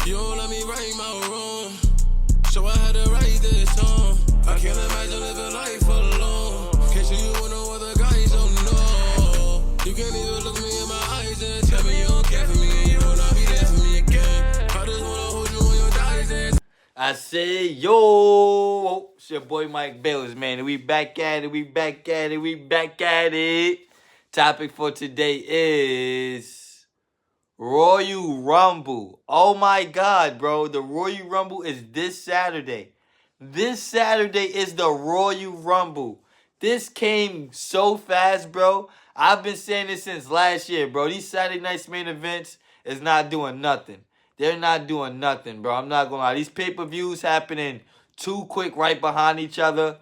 You don't let me right my wrong, so I had to write this song. I can't imagine living life alone. Can't see you with no other guys, oh no. You can't even look me in my eyes and tell me you don't care for me and you will not be there for me again. I just wanna hold you on your thighs and I say, yo, it's your boy Mike Bayless, man. And we back at it. Topic for today is Royal Rumble. Oh my God, bro. The Royal Rumble is this Saturday. This Saturday is the Royal Rumble. This came so fast, bro. I've been saying this since last year, bro. These Saturday night's main events is not doing nothing. They're not doing nothing, bro. I'm not going to lie. These pay-per-views happening too quick right behind each other.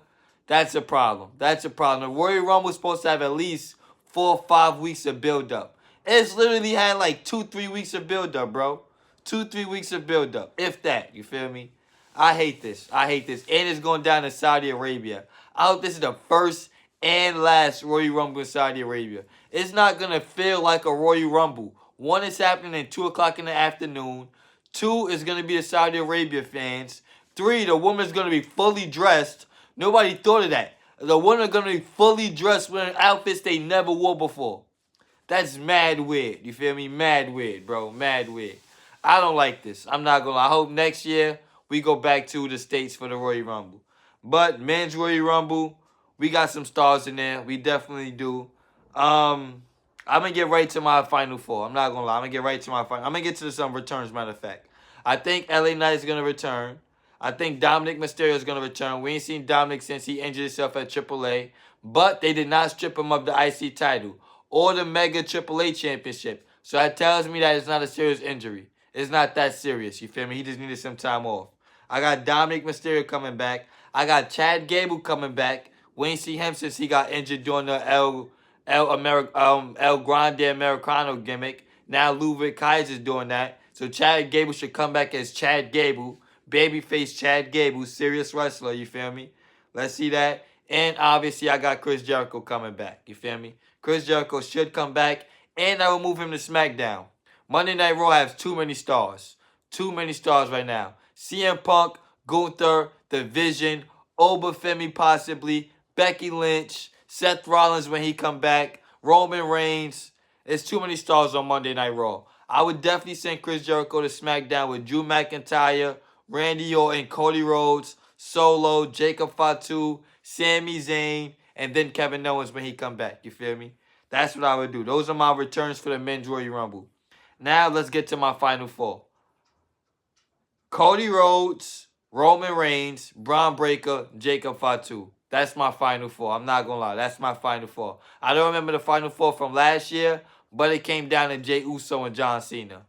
That's a problem. The Royal Rumble is supposed to have at least 4 or 5 weeks of build-up. It's literally had like 2-3 weeks of build-up, bro. 2-3 weeks of build-up. If that. You feel me? I hate this. And it's going down in Saudi Arabia. I hope this is the first and last Royal Rumble in Saudi Arabia. It's not going to feel like a Royal Rumble. 1 is happening at 2 o'clock in the afternoon. 2 is going to be the Saudi Arabia fans. 3, the woman's going to be fully dressed. Nobody thought of that. The women are going to be fully dressed wearing outfits they never wore before. That's mad weird. You feel me? Mad weird, bro. Mad weird. I don't like this. I'm not going to lie. I hope next year we go back to the States for the Royal Rumble. But men's Royal Rumble, we got some stars in there. We definitely do. I'm going to get right to my Final Four. I'm not going to lie. I'm going to get right to my final. I'm going to get to some returns, matter of fact. I think LA Knight is going to return. I think Dominic Mysterio is going to return. We ain't seen Dominic since he injured himself at AAA. But they did not strip him of the IC title or the Mega AAA Championship. So that tells me that it's not a serious injury. It's not that serious. You feel me? He just needed some time off. I got Dominic Mysterio coming back. I got Chad Gable coming back. We ain't seen him since he got injured during the El Grande Americano gimmick. Now Ludwig Kaiser's doing that. So Chad Gable should come back as Chad Gable. Babyface Chad Gable. Serious wrestler, you feel me? Let's see that. And obviously I got Chris Jericho coming back. You feel me? Chris Jericho should come back. And I will move him to SmackDown. Monday Night Raw has too many stars. Too many stars right now. CM Punk, Gunther, The Vision, Obafemi possibly, Becky Lynch, Seth Rollins when he come back, Roman Reigns. It's too many stars on Monday Night Raw. I would definitely send Chris Jericho to SmackDown with Drew McIntyre, Randy Orton, Cody Rhodes, Solo, Jacob Fatu, Sami Zayn, and then Kevin Owens when he come back. You feel me? That's what I would do. Those are my returns for the men's Royal Rumble. Now let's get to my Final Four. Cody Rhodes, Roman Reigns, Braun Breaker, Jacob Fatu. That's my Final Four. I'm not going to lie. That's my Final Four. I don't remember the Final Four from last year, but it came down to Jey Uso and John Cena.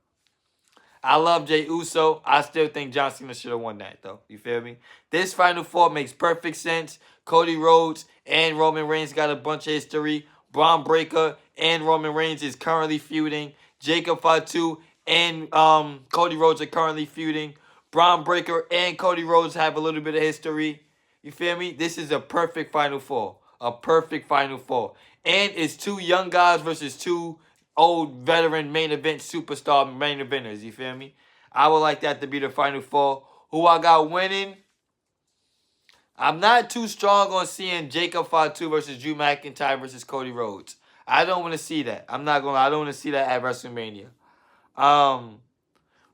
I love Jey Uso. I still think John Cena should have won that, though. You feel me? This Final Four makes perfect sense. Cody Rhodes and Roman Reigns got a bunch of history. Braun Breaker and Roman Reigns is currently feuding. Jacob Fatu and Cody Rhodes are currently feuding. Braun Breaker and Cody Rhodes have a little bit of history. You feel me? This is a perfect Final Four. A perfect Final Four. And it's 2 young guys versus 2 old veteran main event superstar main eventers. You feel me? I would like that to be the Final Four. Who I got winning? I'm not too strong on seeing Jacob Fatu versus Drew McIntyre versus Cody Rhodes. I don't want to see that. I'm not going to lie. I don't want to see that at WrestleMania.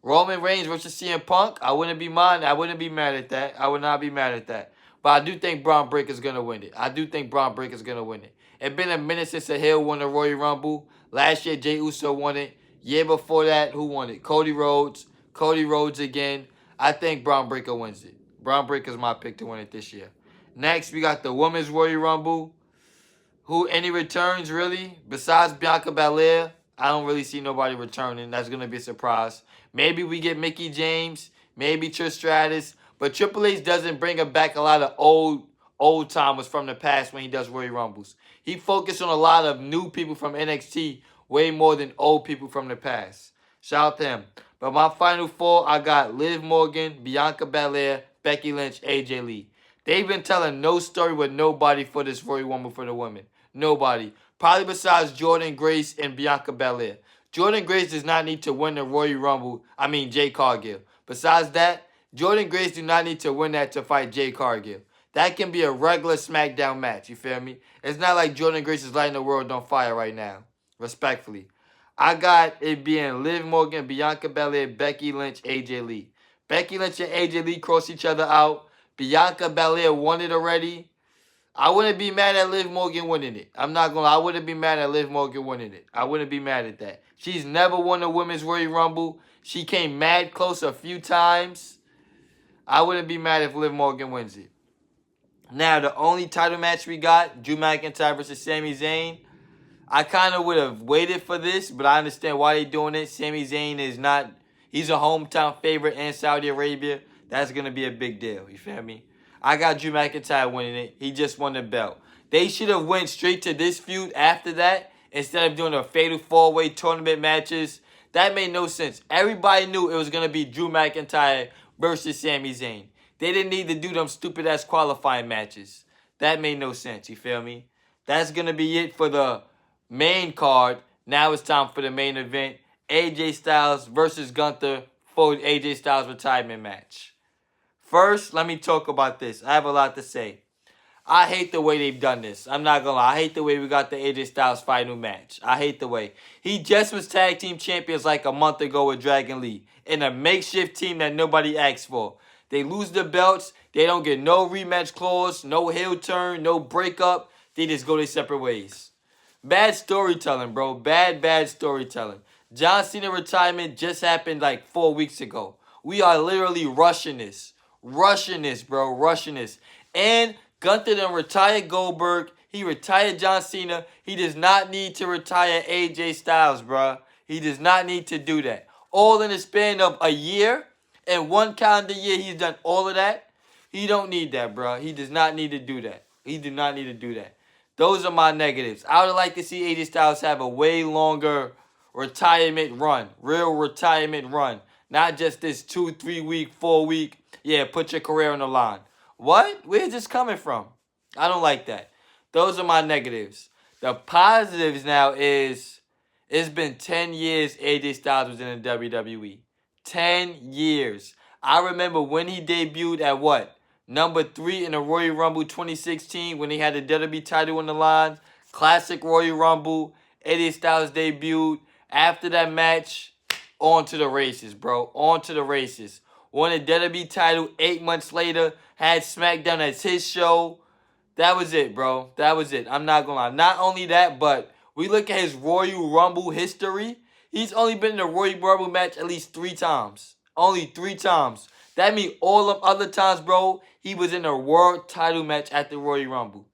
Roman Reigns versus CM Punk. I wouldn't be mad at that. I would not be mad at that. But I do think Braun Breaker's going to win it. It's been a minute since a heel won the Royal Rumble. Last year, Jey Uso won it. Year before that, who won it? Cody Rhodes. Cody Rhodes again. I think Braun Breaker wins it. Braun Breaker's my pick to win it this year. Next, we got the Women's Royal Rumble. Any returns, really? Besides Bianca Belair, I don't really see nobody returning. That's going to be a surprise. Maybe we get Mickie James. Maybe Trish Stratus. But Triple H doesn't bring back a lot of old timers from the past when he does Royal Rumbles. He focused on a lot of new people from NXT way more than old people from the past. Shout out to him. But my Final Four, I got Liv Morgan, Bianca Belair, Becky Lynch, AJ Lee. They've been telling no story with nobody for this Royal Rumble for the women. Nobody. Probably besides Jordan Grace and Bianca Belair. Jordan Grace does not need to win the Royal Rumble. I mean, Jay Cargill. Besides that, Jordan Grace do not need to win that to fight Jay Cargill. That can be a regular SmackDown match. You feel me? It's not like Jordan Grace is lighting the world on fire right now. Respectfully. I got it being Liv Morgan, Bianca Belair, Becky Lynch, AJ Lee. Becky Lynch and AJ Lee cross each other out. Bianca Belair won it already. I wouldn't be mad at Liv Morgan winning it. I'm not going to. I wouldn't be mad at Liv Morgan winning it. I wouldn't be mad at that. She's never won a Women's Royal Rumble. She came mad close a few times. I wouldn't be mad if Liv Morgan wins it. Now, the only title match we got, Drew McIntyre versus Sami Zayn. I kind of would have waited for this, but I understand why they're doing it. Sami Zayn is not, he's a hometown favorite in Saudi Arabia. That's going to be a big deal. You feel me? I got Drew McIntyre winning it. He just won the belt. They should have went straight to this feud after that instead of doing a fatal four-way tournament matches. That made no sense. Everybody knew it was going to be Drew McIntyre versus Sami Zayn. They didn't need to do them stupid-ass qualifying matches. That made no sense. You feel me? That's going to be it for the main card. Now it's time for the main event. AJ Styles versus Gunther for AJ Styles retirement match. First, let me talk about this. I have a lot to say. I hate the way they've done this. I'm not going to lie. I hate the way we got the AJ Styles final match. I hate the way. He just was tag team champions like a month ago with Dragon Lee in a makeshift team that nobody asked for. They lose the belts. They don't get no rematch clause, no heel turn, no breakup. They just go their separate ways. Bad storytelling, bro. Bad storytelling. John Cena retirement just happened like 4 weeks ago. We are literally rushing this. Rushing this, bro. Rushing this. And Gunther done retired Goldberg. He retired John Cena. He does not need to retire AJ Styles, bro. He does not need to do that. All in the span of a year and 1 calendar year, he's done all of that. He don't need that, bro. He does not need to do that. He do not need to do that. Those are my negatives. I would like to see AJ Styles have a way longer retirement run. Real retirement run. Not just this 2, 3 week, 4 week. Yeah, put your career on the line. What? Where's this coming from? I don't like that. Those are my negatives. The positives now is it's been 10 years AJ Styles was in the WWE. 10 years. I remember when he debuted at what? Number 3 in the Royal Rumble 2016 when he had the WWE title on the line. Classic Royal Rumble. AJ Styles debuted. After that match, on to the races, bro. On to the races. Won the WWE title 8 months later. Had SmackDown as his show. That was it, bro. That was it. I'm not going to lie. Not only that, but we look at his Royal Rumble history. He's only been in a Royal Rumble match at least 3 times. Only 3 times. That means all them other times, bro, he was in a world title match at the Royal Rumble.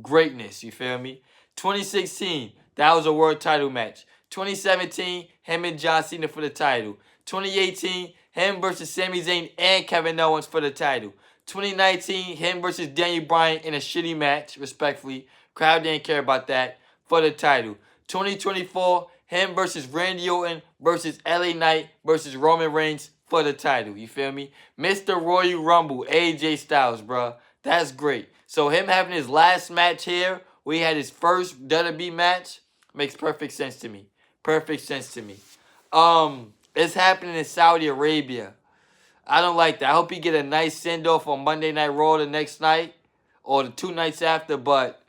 Greatness, you feel me? 2016, that was a world title match. 2017, him and John Cena for the title. 2018, him versus Sami Zayn and Kevin Owens for the title. 2019, him versus Daniel Bryan in a shitty match, respectfully. Crowd didn't care about that, for the title. 2024, him versus Randy Orton versus LA Knight versus Roman Reigns for the title. You feel me? Mr. Royal Rumble, AJ Styles, bro. That's great. So him having his last match here, where he had his first WWE match, makes perfect sense to me. Perfect sense to me. It's happening in Saudi Arabia. I don't like that. I hope he get a nice send-off on Monday Night Raw the next night or the 2 nights after, but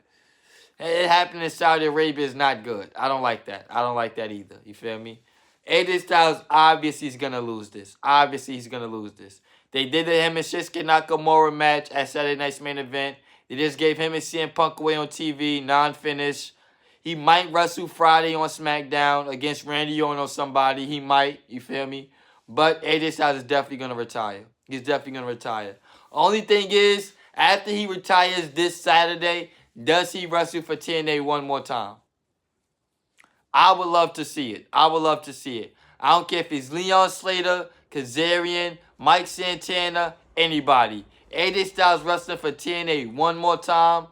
it happening in Saudi Arabia is not good. I don't like that. I don't like that either. You feel me? AJ Styles, obviously he's going to lose this. Obviously he's going to lose this. They did the him and Shinsuke Nakamura match at Saturday Night's Main Event. They just gave him and CM Punk away on TV, non-finish. He might wrestle Friday on SmackDown against Randy Orton or somebody. He might, you feel me? But AJ Styles is definitely going to retire. He's definitely going to retire. Only thing is, after he retires this Saturday, does he wrestle for TNA one more time? I would love to see it. I would love to see it. I don't care if it's Leon Slater, Kazarian, Mike Santana, anybody. AJ Styles wrestling for TNA one more time,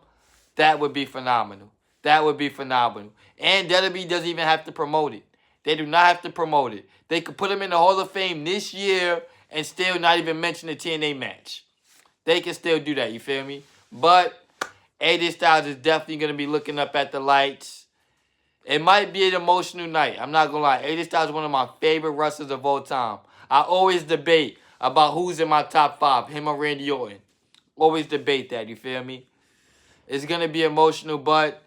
that would be phenomenal. That would be phenomenal. And WWE doesn't even have to promote it. They do not have to promote it. They could put him in the Hall of Fame this year and still not even mention the TNA match. They can still do that, you feel me? But AJ Styles is definitely going to be looking up at the lights. It might be an emotional night. I'm not gonna lie. AJ Styles is one of my favorite wrestlers of all time. I always debate about who's in my top 5, him or Randy Orton. Always debate that, you feel me? It's gonna be emotional, but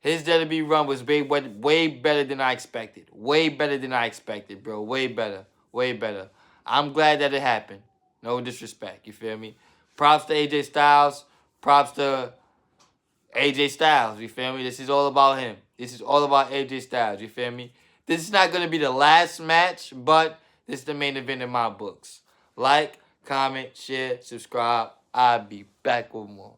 his WWE run was way better than I expected. Way better than I expected, bro. Way better. Way better. I'm glad that it happened. No disrespect, you feel me? Props to AJ Styles. Props to AJ Styles, you feel me? This is all about him. This is all about AJ Styles, you feel me? This is not going to be the last match, but this is the main event in my books. Like, comment, share, subscribe. I'll be back with more.